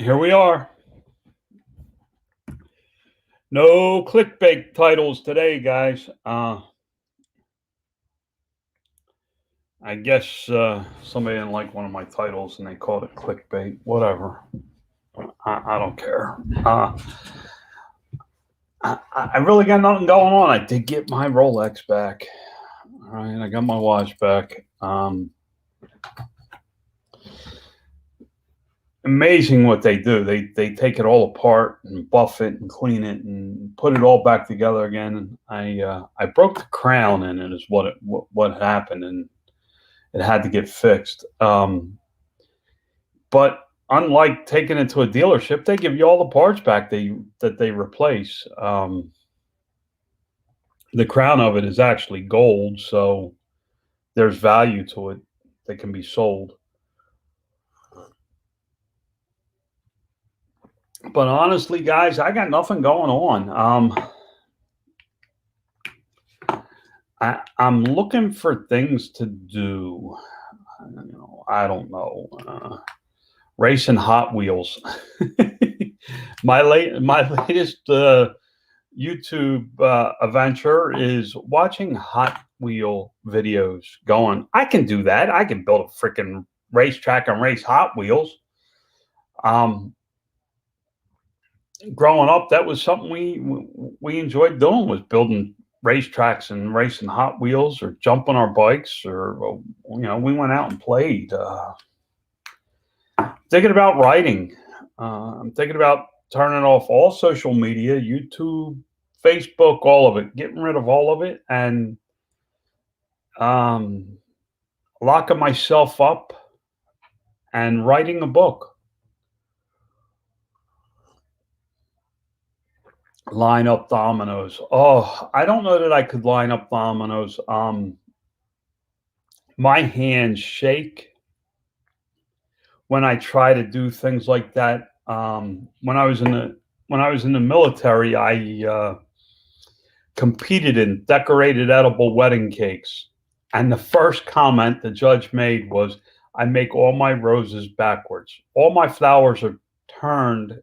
Here we are. No clickbait titles today, guys. I guess somebody didn't like one of my titles and they called it clickbait. Whatever. I don't care. I really got nothing going on. I did get my Rolex back. All right, I got my watch back. Amazing what they do. They take it all apart and buff it and clean it and put it all back together again. And I broke the crown in it is what happened, and it had to get fixed. But unlike taking it to a dealership, they give you all the parts back that they replace. The crown of it is actually gold, so there's value to it that can be sold. But honestly, guys, I got nothing going on. I'm looking for things to do. I don't know. Racing Hot Wheels. my latest YouTube adventure is watching Hot Wheel videos. Going, I can do that. I can build a freaking racetrack and race Hot Wheels. Growing up, that was something we enjoyed doing, was building racetracks and racing Hot Wheels or jumping our bikes, or we went out and played. Thinking about writing. I'm thinking about turning off all social media, YouTube, Facebook, all of it, getting rid of all of it, and locking myself up and writing a book. Line up dominoes. Oh, I don't know that I could line up dominoes. My hands shake when I try to do things like that. When I was in the military, I competed in decorated edible wedding cakes, and the first comment the judge made was, "I make all my roses backwards. All my flowers are turned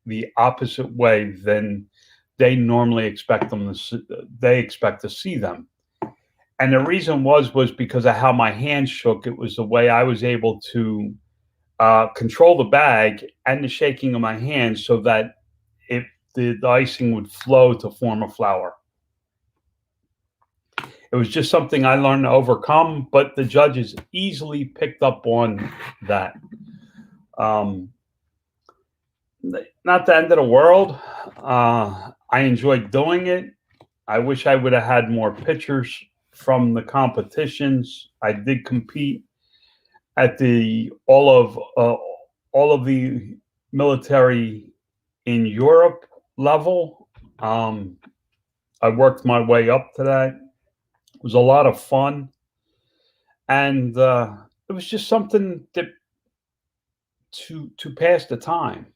the opposite way than they normally expect to see them." And the reason was because of how my hands shook. It was the way I was able to control the bag and the shaking of my hands, so that the icing would flow to form a flower. It was just something I learned to overcome, but the judges easily picked up on that. Not the end of the world. I enjoyed doing it. I wish I would have had more pictures from the competitions. I did compete at all of the military in Europe level. I worked my way up to that. It was a lot of fun, and it was just something to pass the time.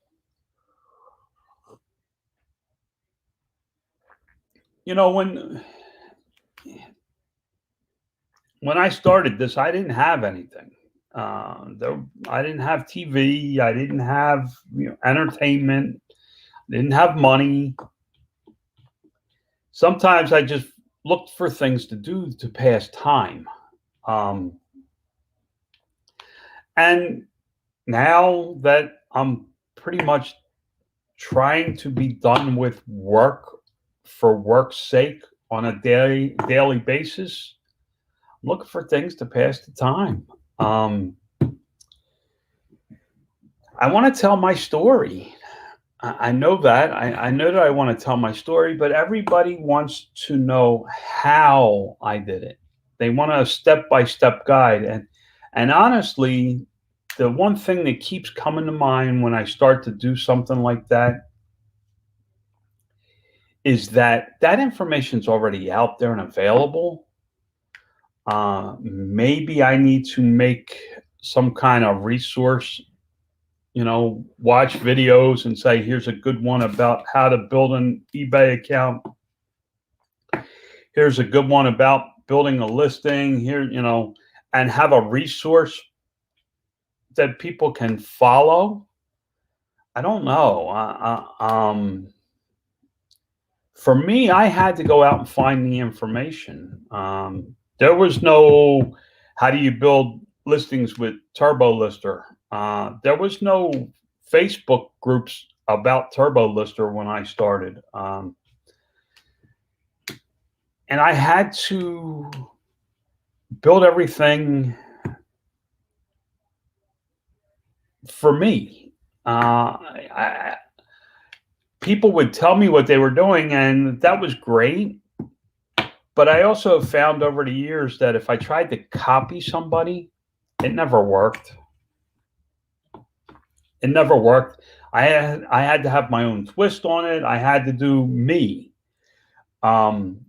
When I started this, I didn't have anything. I didn't have TV. I didn't have entertainment. Didn't have money. Sometimes I just looked for things to do to pass time. And now that I'm pretty much trying to be done with work for work's sake on a daily basis, I'm looking for things to pass the time. I want to tell my story. I know that. I know that I want to tell my story, but everybody wants to know how I did it. They want a step-by-step guide. And honestly, the one thing that keeps coming to mind when I start to do something like that is that information is already out there and available. Maybe I need to make some kind of resource, watch videos and say, here's a good one about how to build an eBay account. Here's a good one about building a listing here, and have a resource that people can follow. I don't know. For me, I had to go out and find the information. There was no how do you build listings with Turbo Lister. There was no Facebook groups about Turbo Lister when I started, and I had to build everything for me. People would tell me what they were doing, and that was great. But I also found over the years that if I tried to copy somebody, it never worked. It never worked. I had to have my own twist on it. I had to do me. Um,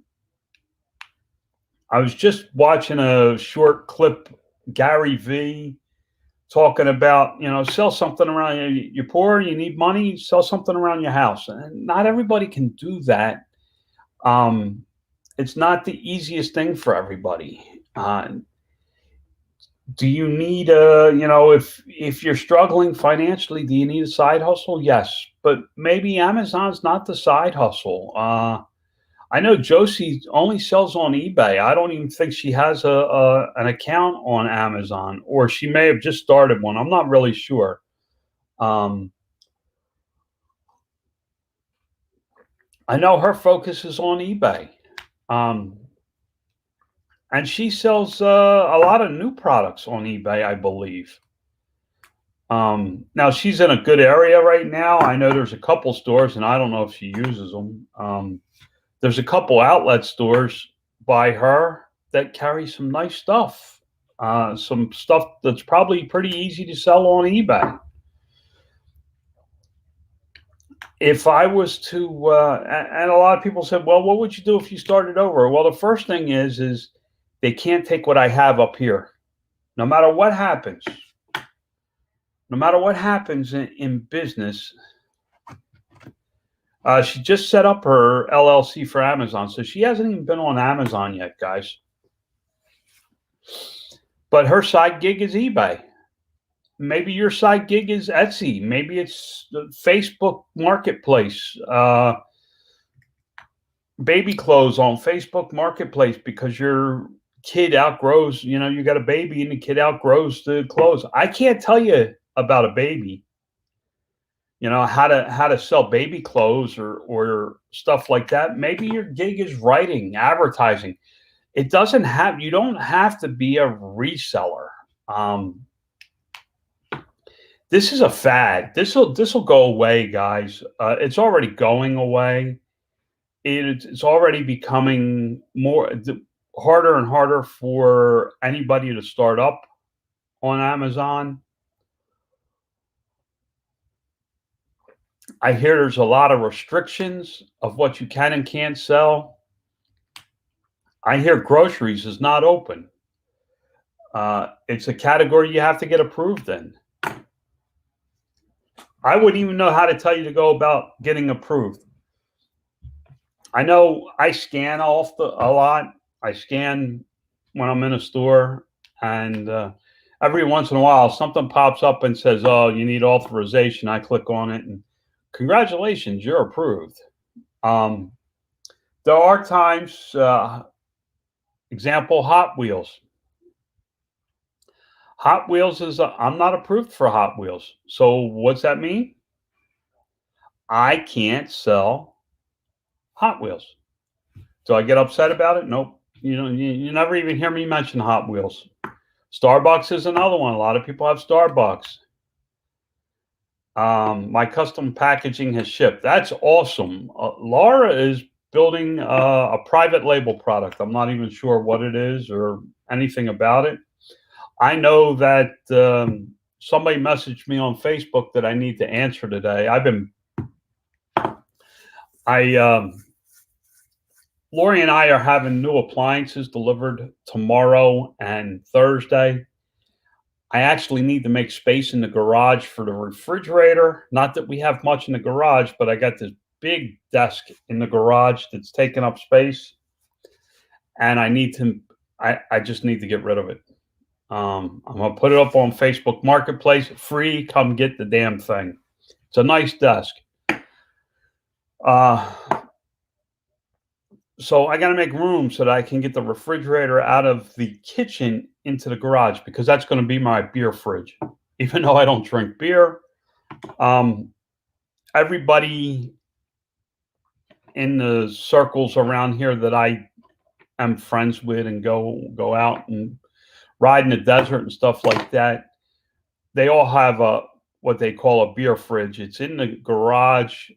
I was just watching a short clip, Gary V talking about, sell something around you. You're poor, you need money, sell something around your house. And not everybody can do that. It's not the easiest thing for everybody. Do you need if you're struggling financially, do you need a side hustle? Yes, but maybe Amazon's not the side hustle. I know Josie only sells on eBay. I don't even think she has an account on Amazon, or she may have just started one. I'm not really sure. I know her focus is on eBay. And she sells a lot of new products on eBay, I believe. Now she's in a good area right now. I know there's a couple stores, and I don't know if she uses them. There's a couple outlet stores by her that carry some nice stuff. Some stuff that's probably pretty easy to sell on eBay. If I was to, and a lot of people said, well, what would you do if you started over? Well, the first thing is they can't take what I have up here. No matter what happens, in business, she just set up her LLC for Amazon. So she hasn't even been on Amazon yet, guys. But her side gig is eBay. Maybe your side gig is Etsy. Maybe it's the Facebook Marketplace. Baby clothes on Facebook Marketplace because your kid outgrows, you got a baby and the kid outgrows the clothes. I can't tell you about a baby, how to sell baby clothes or stuff like that. Maybe your gig is writing, advertising. You don't have to be a reseller. This is a fad. This will go away, guys. It's already going away. It's already becoming harder and harder for anybody to start up on Amazon. I hear there's a lot of restrictions of what you can and can't sell. I hear groceries is not open. It's a category you have to get approved in. I wouldn't even know how to tell you to go about getting approved. I know I scan a lot. I scan when I'm in a store, and every once in a while something pops up and says, "Oh, you need authorization." I click on it, and congratulations, you're approved. There are times, example, Hot Wheels. Hot Wheels I'm not approved for Hot Wheels. So what's that mean? I can't sell Hot Wheels. Do I get upset about it? Nope. You never even hear me mention Hot Wheels. Starbucks is another one. A lot of people have Starbucks. My custom packaging has shipped. That's awesome. Laura is building a private label product. I'm not even sure what it is or anything about it. I know that somebody messaged me on Facebook that I need to answer today. Lori and I are having new appliances delivered tomorrow and Thursday. I actually need to make space in the garage for the refrigerator. Not that we have much in the garage, but I got this big desk in the garage that's taking up space, and I just need to get rid of it. I'm going to put it up on Facebook Marketplace. Free. Come get the damn thing. It's a nice desk. Uh, so I got to make room so that I can get the refrigerator out of the kitchen into the garage because that's going to be my beer fridge. Even though I don't drink beer, um, everybody in the circles around here that I am friends with and go out and ride in the desert and stuff like that, they all have a what they call a beer fridge. It's in the garage.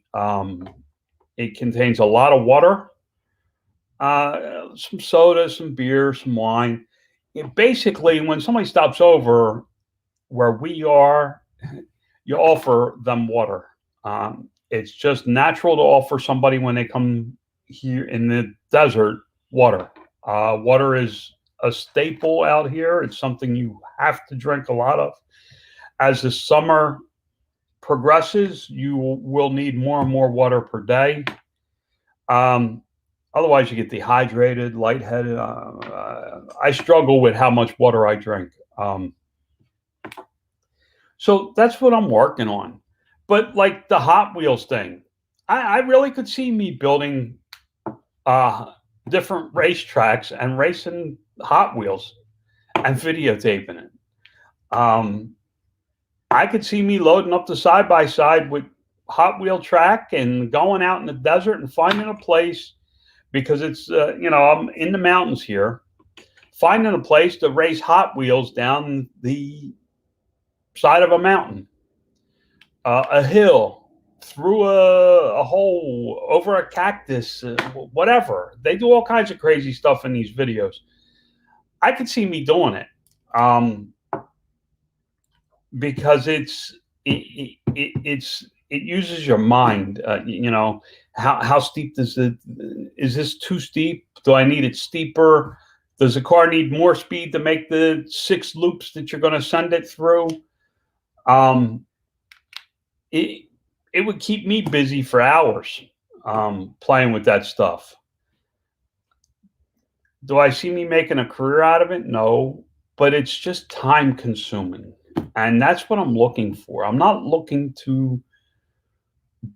It contains a lot of water, some soda, some beer, some wine. Basically, when somebody stops over where we are, you offer them water. It's just natural to offer somebody when they come here in the desert water. Water is a staple out here. It's something you have to drink a lot of. As the summer progresses, you will need more and more water per day. Um, Otherwise, you get dehydrated, lightheaded. I struggle with how much water I drink. So that's what I'm working on. But like the Hot Wheels thing, I really could see me building uh, different racetracks and racing Hot Wheels and videotaping it. Um, I could see me loading up the side by side with Hot Wheel track and going out in the desert and finding a place because it's I'm in the mountains here, finding a place to race Hot Wheels down the side of a mountain, a hill, through a hole, over a cactus, whatever. They do all kinds of crazy stuff in these videos. I could see me doing it because it uses your mind. How steep is this too steep? Do I need it steeper? Does the car need more speed to make the 6 loops that you're going to send it through? It would keep me busy for hours playing with that stuff. Do I see me making a career out of it? No, but it's just time consuming. And that's what I'm looking for. I'm not looking to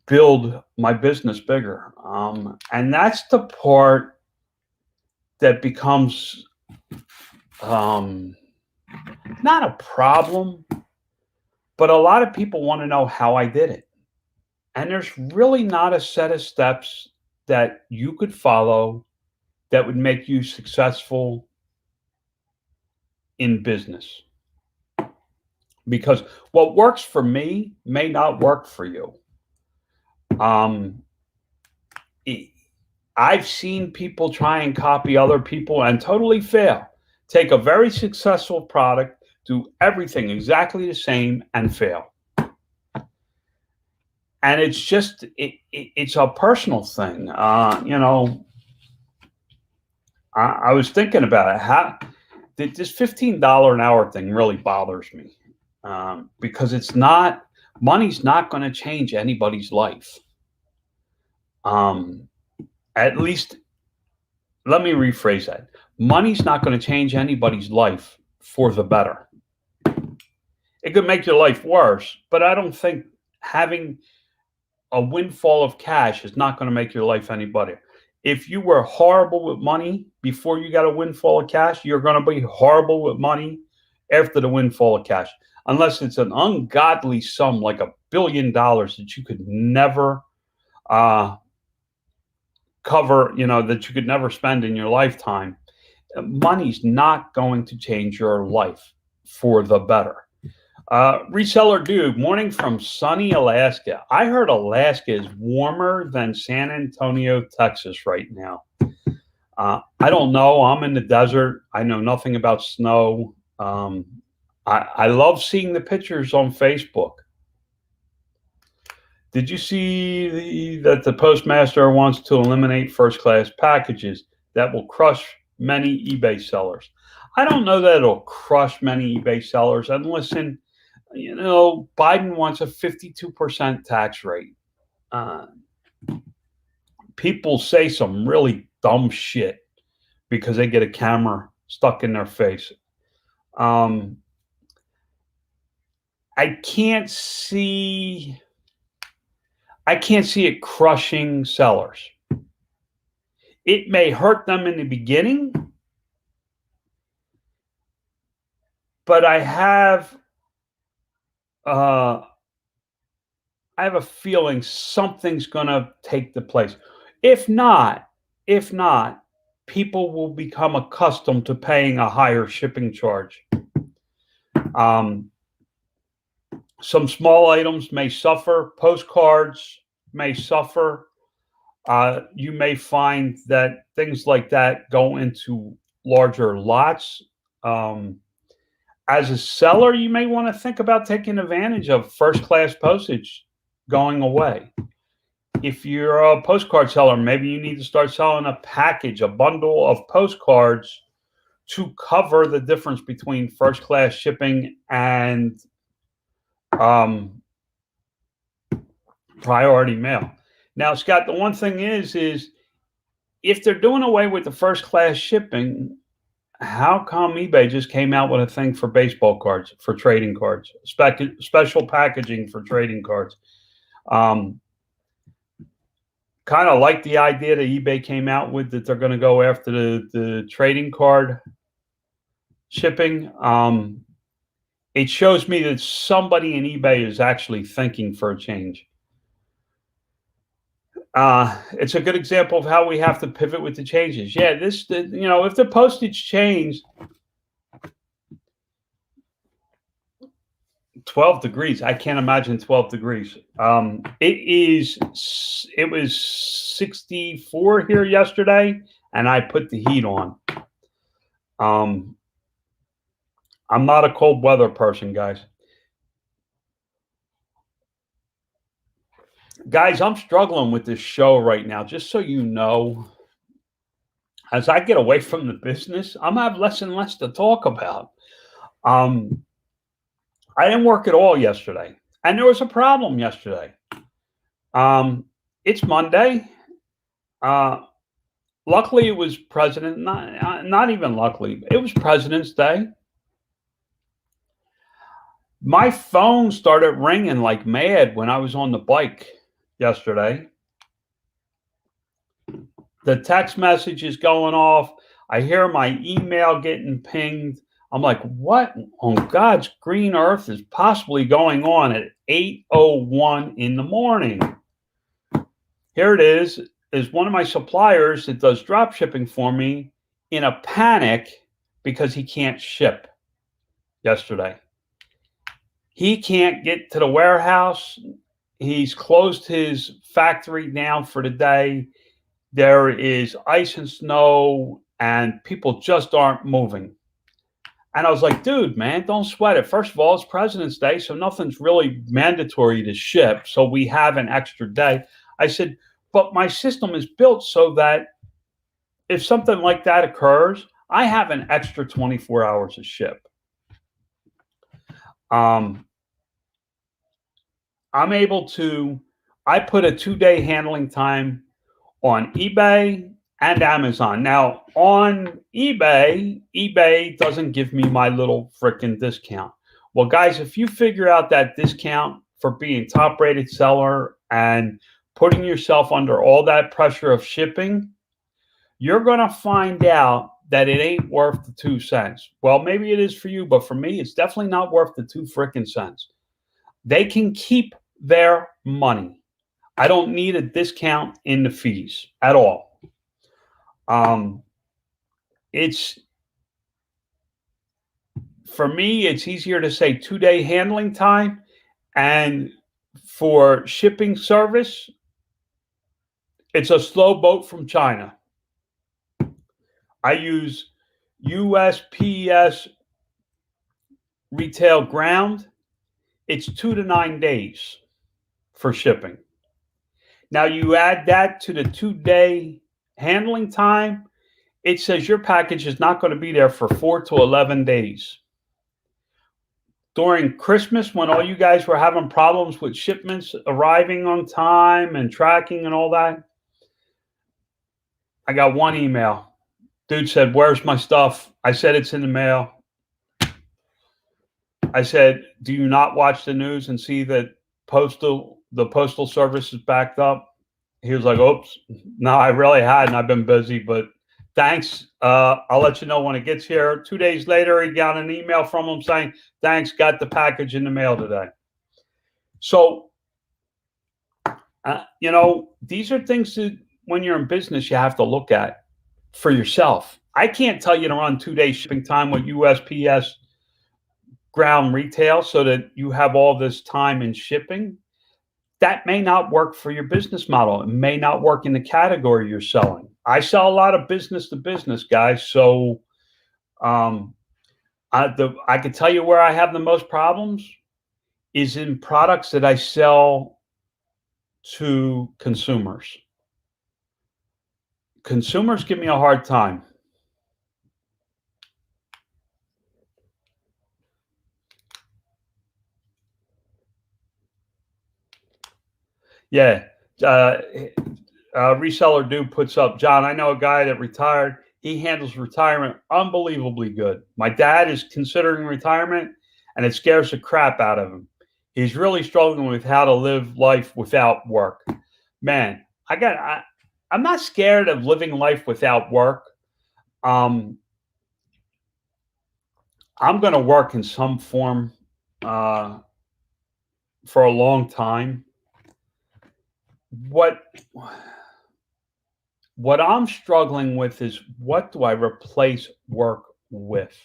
build my business bigger. And that's the part that becomes not a problem, but a lot of people want to know how I did it. And there's really not a set of steps that you could follow that would make you successful in business. Because what works for me may not work for you. I've seen people try and copy other people and totally fail. Take a very successful product, do everything exactly the same, and fail. And it's just it's a personal thing. I was thinking about it. How this $15 an hour thing really bothers me because money's not going to change anybody's life. At least, let me rephrase that. Money's not going to change anybody's life for the better. It could make your life worse, but I don't think having a windfall of cash is not going to make your life any better. If you were horrible with money before you got a windfall of cash, you're going to be horrible with money after the windfall of cash, unless it's an ungodly sum like $1 billion that you could never cover, that you could never spend in your lifetime. Money's not going to change your life for the better. Reseller Dude, morning from sunny Alaska. I heard Alaska is warmer than San Antonio, Texas right now. I don't know. I'm in the desert. I know nothing about snow. I love seeing the pictures on Facebook. Did you see that the postmaster wants to eliminate first-class packages? That will crush many eBay sellers. I don't know that it'll crush many eBay sellers. And listen, Biden wants a 52% tax rate. People say some really dumb shit because they get a camera stuck in their face. I can't see I can't see it crushing sellers. It may hurt them in the beginning, but I have a feeling something's going to take the place. If not, people will become accustomed to paying a higher shipping charge. Some small items may suffer. Postcards may suffer. You may find that things like that go into larger lots. As a seller, you may want to think about taking advantage of first-class postage going away. If you're a postcard seller, maybe you need to start selling a package, a bundle of postcards to cover the difference between first-class shipping and priority mail. Now, Scott, the one thing is if they're doing away with the first-class shipping, how come eBay just came out with a thing for baseball cards, for trading cards, special packaging for trading cards? Kind of like the idea that eBay came out with, that they're going to go after the trading card shipping. It shows me that somebody in eBay is actually thinking for a change. It's a good example of how we have to pivot with the changes. Yeah, if the postage changed 12 degrees, I can't imagine 12 degrees. It was 64 here yesterday, and I put the heat on. I'm not a cold weather person, guys. Guys, I'm struggling with this show right now, just so you know. As I get away from the business, I'm gonna have less and less to talk about. I didn't work at all yesterday, and there was a problem yesterday. It's Monday. Luckily, it was not even luckily, it was President's Day. My phone started ringing like mad when I was on the bike yesterday. The text message is going off. I hear my email getting pinged. I'm like, what on God's green earth is possibly going on at 8:01 in the morning? Here it is one of my suppliers that does drop shipping for me in a panic because he can't ship yesterday. He can't get to the warehouse. He's closed his factory down for the day. There is ice and snow, and people just aren't moving. And I was like, dude, man, don't sweat it. First of all, it's President's Day, so nothing's really mandatory to ship. So we have an extra day. I said, but my system is built so that if something like that occurs, I have an extra 24 hours to ship. I put a 2-day handling time on eBay and Amazon. Now, on eBay doesn't give me my little frickin' discount. Well, guys, if you figure out that discount for being top-rated seller and putting yourself under all that pressure of shipping, you're going to find out that it ain't worth the 2 cents. Well, maybe it is for you, but for me, it's definitely not worth the 2 frickin' cents. They can keep their money. I don't need a discount in the fees at all. For me, it's easier to say 2-day handling time, and for shipping service, it's a slow boat from China. I use USPS retail ground. It's 2 to 9 days for shipping. Now you add that to the 2-day handling time, it says your package is not going to be there for 4 to 11 days. During Christmas, when all you guys were having problems with shipments arriving on time and tracking and all that, I got one email. Dude said, "Where's my stuff?" I said, "It's in the mail." I said, "Do you not watch the news and see that postal the postal service is backed up. He was like, oops, no, I really hadn't. I've been busy, but thanks. I'll let you know when it gets here. 2 days later, he got an email from him saying, thanks, got the package in the mail today. So, these are things that when you're in business, you have to look at for yourself. I can't tell you to run 2 day shipping time with USPS ground retail so that you have all this time in shipping. That may not work for your business model. It may not work in the category you're selling. I sell a lot of business to business, guys. So I can tell you where I have the most problems is in products that I sell to consumers. Consumers give me a hard time. Yeah. Reseller dude puts up, John, I know a guy that retired. He handles retirement unbelievably good. My dad is considering retirement, and it scares the crap out of him. He's really struggling with how to live life without work. Man, I'm not scared of living life without work. I'm going to work in some form for a long time. What I'm struggling with is what do I replace work with?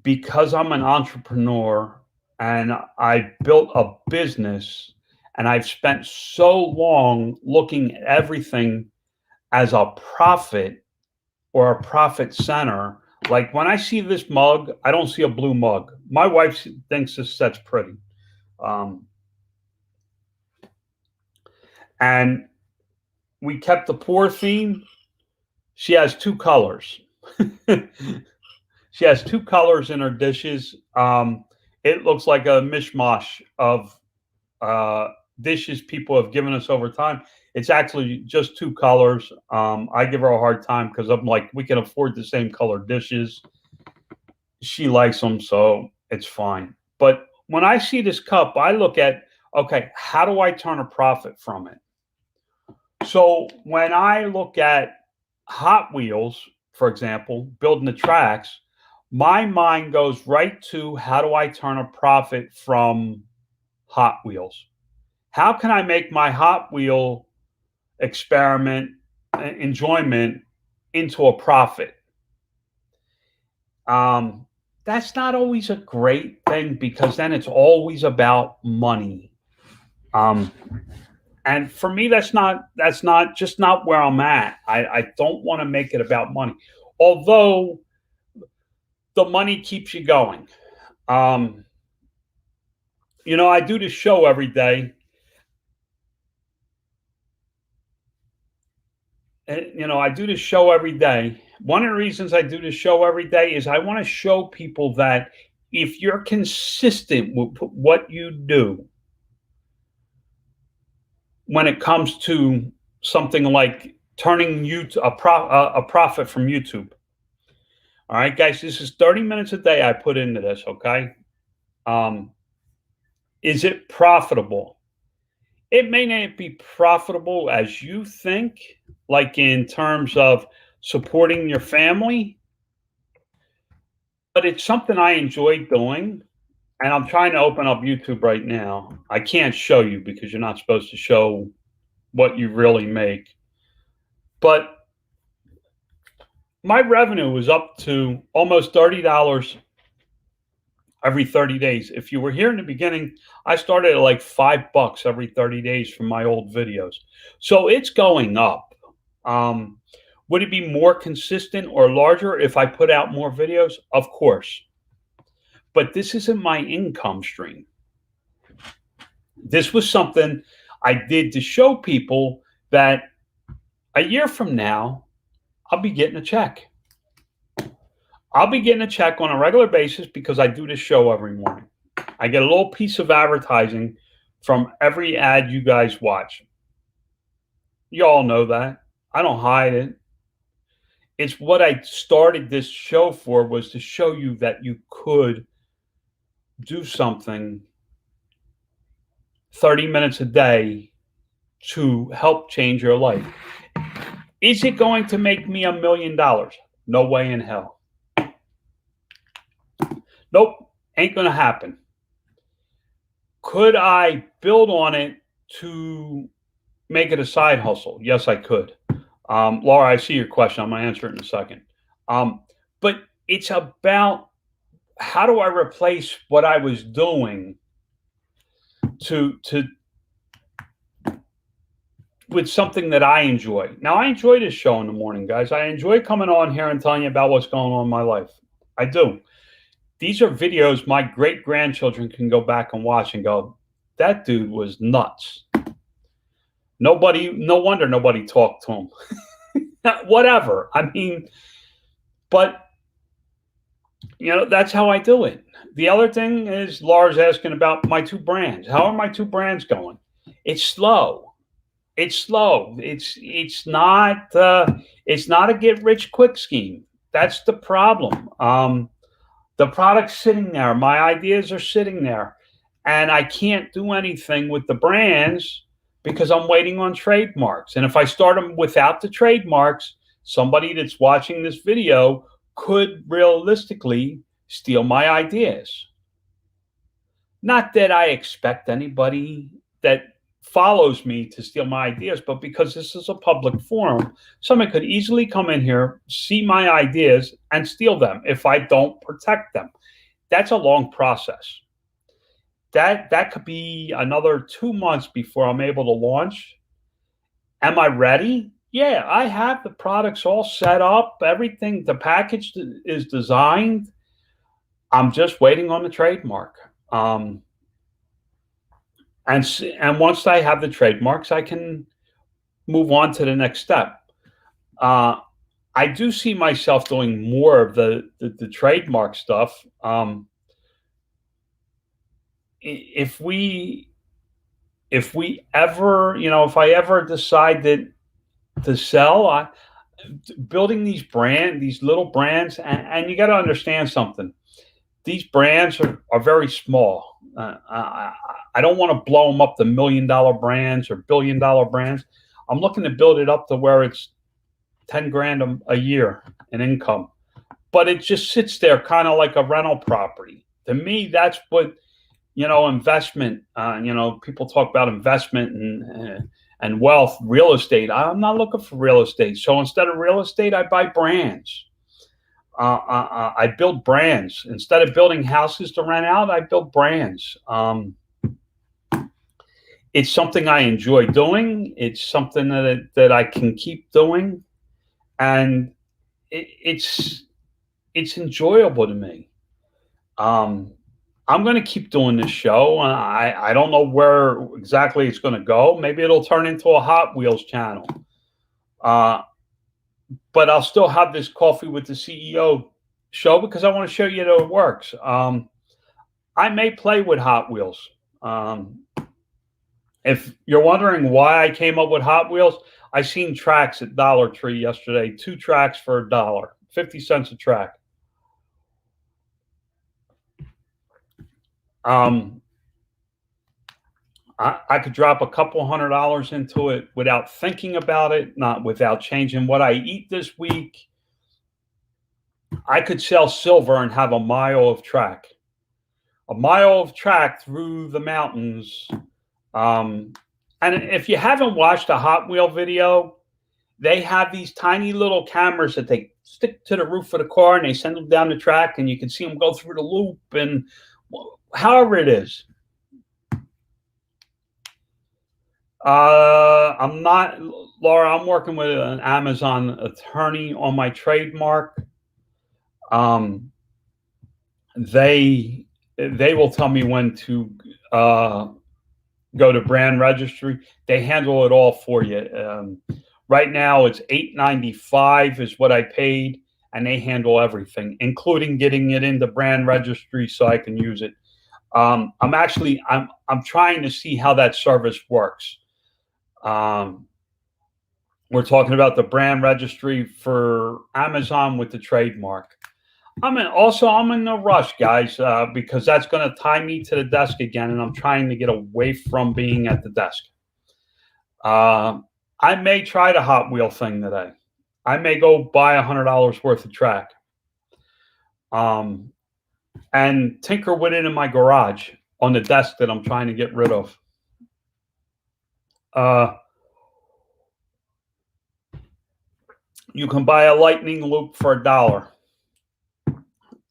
Because I'm an entrepreneur and I built a business and I've spent so long looking at everything as a profit or a profit center. Like when I see this mug, I don't see a blue mug. My wife thinks that's pretty. And we kept the poor theme. She has two colors. She has two colors in her dishes. It looks like a mishmash of dishes people have given us over time. It's actually just two colors. I give her a hard time because I'm like, we can afford the same color dishes. She likes them, so it's fine. But when I see this cup, I look at, okay, how do I turn a profit from it? So when I look at Hot Wheels, for example, building the tracks, my mind goes right to how do I turn a profit from Hot Wheels? How can I make my Hot Wheel experiment enjoyment into a profit? That's not always a great thing because then it's always about money. And for me, that's not where I'm at. I don't want to make it about money, although the money keeps you going. I do this show every day. I do this show every day. One of the reasons I do this show every day is I want to show people that if you're consistent with what you do when it comes to something like turning a profit from YouTube. All right, guys, this is 30 minutes a day I put into this, okay? Is it profitable? It may not be profitable as you think, like in terms of supporting your family, but it's something I enjoy doing. And I'm trying to open up YouTube right now. I can't show you because you're not supposed to show what you really make. But my revenue was up to almost $30 every 30 days. If you were here in the beginning, I started at like $5 every 30 days from my old videos. So it's going up. Would it be more consistent or larger if I put out more videos? Of course. But this isn't my income stream. This was something I did to show people that a year from now, I'll be getting a check. I'll be getting a check on a regular basis because I do this show every morning. I get a little piece of advertising from every ad you guys watch. You all know that. I don't hide it. It's what I started this show for, was to show you that you could do something 30 minutes a day to help change your life. Is it going to make me $1 million? No way in hell. Nope, ain't going to happen. Could I build on it to make it a side hustle? Yes, I could. Laura, I see your question. I'm going to answer it in a second. But it's about, how do I replace what I was doing to with something that I enjoy. Now, I enjoy this show in the morning, guys. I enjoy coming on here and telling you about what's going on in my life. I do. These are videos my great grandchildren can go back and watch and go, that dude was nuts. No wonder nobody talked to him. Whatever. I mean, but that's how I do it. The other thing is, Laura's asking about my two brands. How are my two brands going? It's slow. It's not a get rich quick scheme. That's the problem. The product's sitting there. My ideas are sitting there, and I can't do anything with the brands because I'm waiting on trademarks. And if I start them without the trademarks, somebody that's watching this video could realistically steal my ideas. Not that I expect anybody that follows me to steal my ideas, but because this is a public forum, somebody could easily come in here, see my ideas, and steal them if I don't protect them. That's a long process. That could be another 2 months before I'm able to launch. Am I ready? Yeah, I have the products all set up. Everything, the package is designed. I'm just waiting on the trademark. And once I have the trademarks, I can move on to the next step. I do see myself doing more of the trademark stuff. If I ever decide to sell, building these little brands, and you got to understand something. These brands are very small. I don't want to blow them up to $1 million brands or $1 billion brands. I'm looking to build it up to where it's 10 grand a year in income, but it just sits there kind of like a rental property. To me, that's what, investment, people talk about investment and wealth, real estate. I'm not looking for real estate. So instead of real estate, I buy brands. I build brands. Instead of building houses to rent out, I build brands. It's something I enjoy doing. It's something that I can keep doing, and it's enjoyable to me. I'm going to keep doing this show. I don't know where exactly it's going to go. Maybe it'll turn into a Hot Wheels channel. But I'll still have this Coffee with the CEO show because I want to show you that it works. I may play with Hot Wheels. If you're wondering why I came up with Hot Wheels, I seen tracks at Dollar Tree yesterday. 2 tracks for $1, 50 cents a track. I could drop a couple $100 into it without thinking about it, not without changing what I eat this week. I could sell silver and have a mile of track through the mountains. And if you haven't watched a Hot Wheel video, they have these tiny little cameras that they stick to the roof of the car and they send them down the track, and you can see them go through the loop and however it is. I'm not, Laura, I'm working with an Amazon attorney on my trademark. They will tell me when to go to brand registry. They handle it all for you. Right now it's $8.95 is what I paid, and they handle everything, including getting it into brand registry so I can use it. I'm trying to see how that service works. We're talking about the brand registry for Amazon with the trademark. I'm in no rush, guys, because that's going to tie me to the desk again, and I'm trying to get away from being at the desk. I may try the Hot Wheel thing today. I may go buy $100 worth of track, and tinker with it in my garage on the desk that I'm trying to get rid of. You can buy a lightning loop for $1.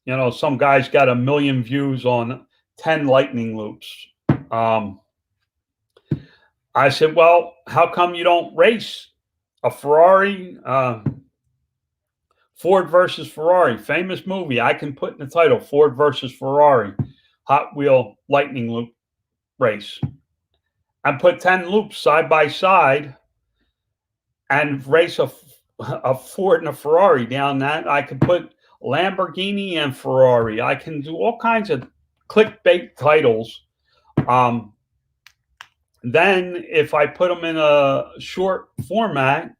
You know, some guy's got 1 million views on 10 lightning loops. I said, well, how come you don't race a Ferrari? Ford versus Ferrari, famous movie. I can put in the title, Ford versus Ferrari, Hot Wheel lightning loop race. And put 10 loops side by side and race a Ford and a Ferrari down that. I could put Lamborghini and Ferrari. I can do all kinds of clickbait titles. Then if I put them in a short format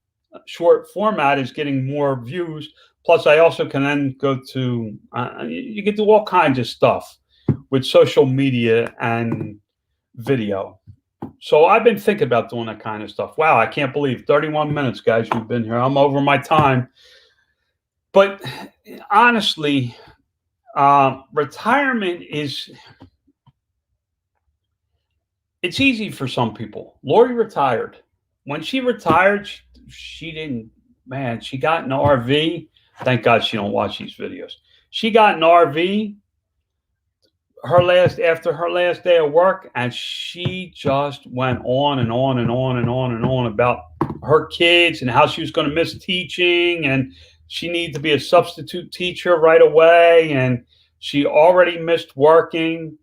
is getting more views. Plus, I also can then go to, you can do all kinds of stuff with social media and video. So I've been thinking about doing that kind of stuff. Wow, I can't believe 31 minutes, guys, we've been here. I'm over my time. But honestly, retirement it's easy for some people. Lori retired. When she retired, she didn't, man, she got an RV. Thank God she don't watch these videos. She got an RV after her last day of work, and she just went on and on and on and on and on about her kids and how she was going to miss teaching, and she needed to be a substitute teacher right away, and she already missed working.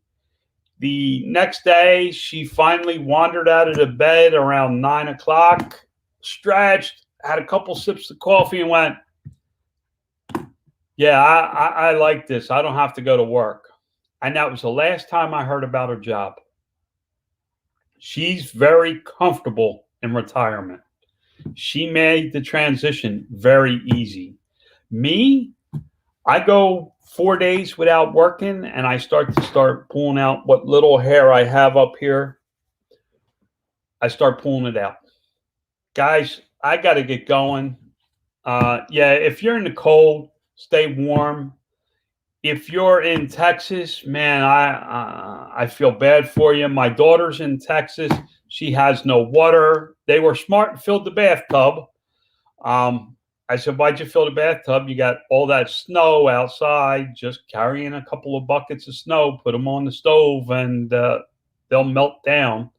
The next day, she finally wandered out of the bed around 9 o'clock, stretched, had a couple sips of coffee, and went, yeah, I like this. I don't have to go to work. And that was the last time I heard about her job. She's very comfortable in retirement. She made the transition very easy. Me, I go 4 days without working, and I start pulling out what little hair I have up here. I start pulling it out. Guys, I got to get going. Yeah, if you're in the cold, stay warm. If you're in Texas, man, I feel bad for you. My daughter's in Texas. She has no water. They were smart and filled the bathtub. I said, why'd you fill the bathtub? You got all that snow outside. Just carrying a couple of buckets of snow, put them on the stove, and they'll melt down.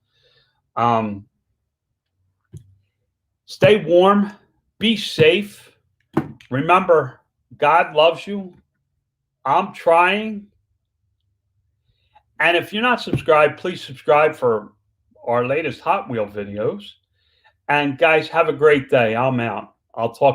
Stay warm. Be safe. Remember, God loves you. I'm trying. And if you're not subscribed, please subscribe for our latest Hot Wheel videos. And guys, have a great day. I'm out. I'll talk